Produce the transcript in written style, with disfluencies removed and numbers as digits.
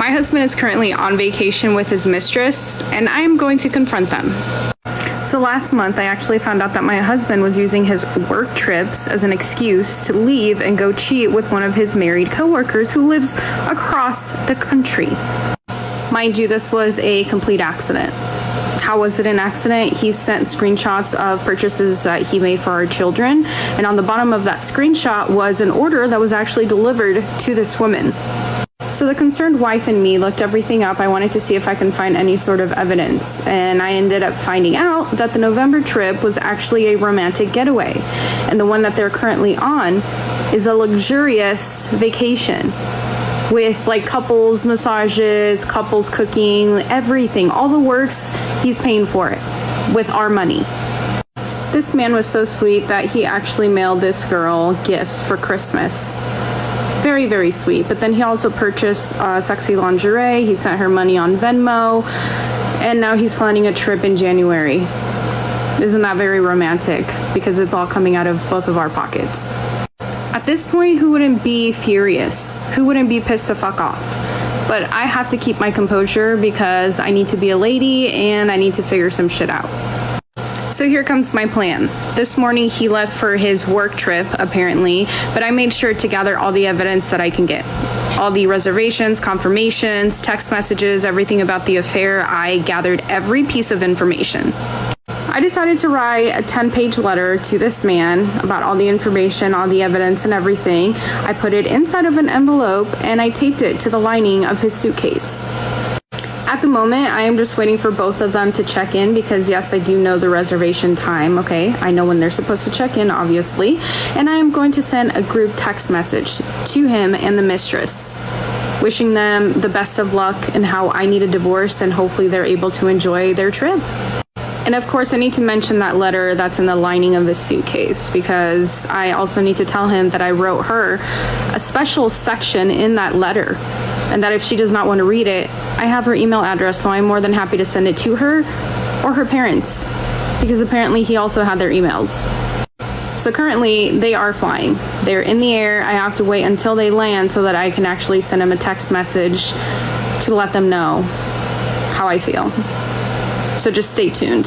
My husband is currently on vacation with his mistress, and I'm going to confront them. So last month, I actually found out that my husband was using his work trips as an excuse to leave and go cheat with one of his married coworkers who lives across the country. Mind you, this was a complete accident. How was it an accident? He sent screenshots of purchases that he made for our children, and on the bottom of that screenshot was an order that was actually delivered to this woman. So the concerned wife and me looked everything up. I wanted to see if I can find any sort of evidence, and I ended up finding out that the November trip was actually a romantic getaway, and the one that they're currently on is a luxurious vacation with like couples massages, couples cooking, everything, all the works. He's paying for it with our money. This man was so sweet that he actually mailed this girl gifts for Christmas. Very, very sweet. But then he also purchased sexy lingerie. He sent her money on Venmo, and now he's planning a trip in January. Isn't that very romantic? Because it's all coming out of both of our pockets. At this point, who wouldn't be furious? Who wouldn't be pissed the fuck off? But I have to keep my composure because I need to be a lady and I need to figure some shit out. So here comes my plan. This morning he left for his work trip, apparently, but I made sure to gather all the evidence that I can get. All the reservations, confirmations, text messages, everything about the affair. I gathered every piece of information. I decided to write a 10-page letter to this man about all the information, all the evidence and everything. I put it inside of an envelope and I taped it to the lining of his suitcase. At the moment, I am just waiting for both of them to check in because yes, I do know the reservation time, okay? I know when they're supposed to check in, obviously. And I am going to send a group text message to him and the mistress, wishing them the best of luck and how I need a divorce and hopefully they're able to enjoy their trip. And of course, I need to mention that letter that's in the lining of his suitcase because I also need to tell him that I wrote her a special section in that letter and that if she does not want to read it, I have her email address, so I'm more than happy to send it to her or her parents because apparently he also had their emails. So currently, they are flying. They're in the air. I have to wait until they land so that I can actually send them a text message to let them know how I feel. So just stay tuned.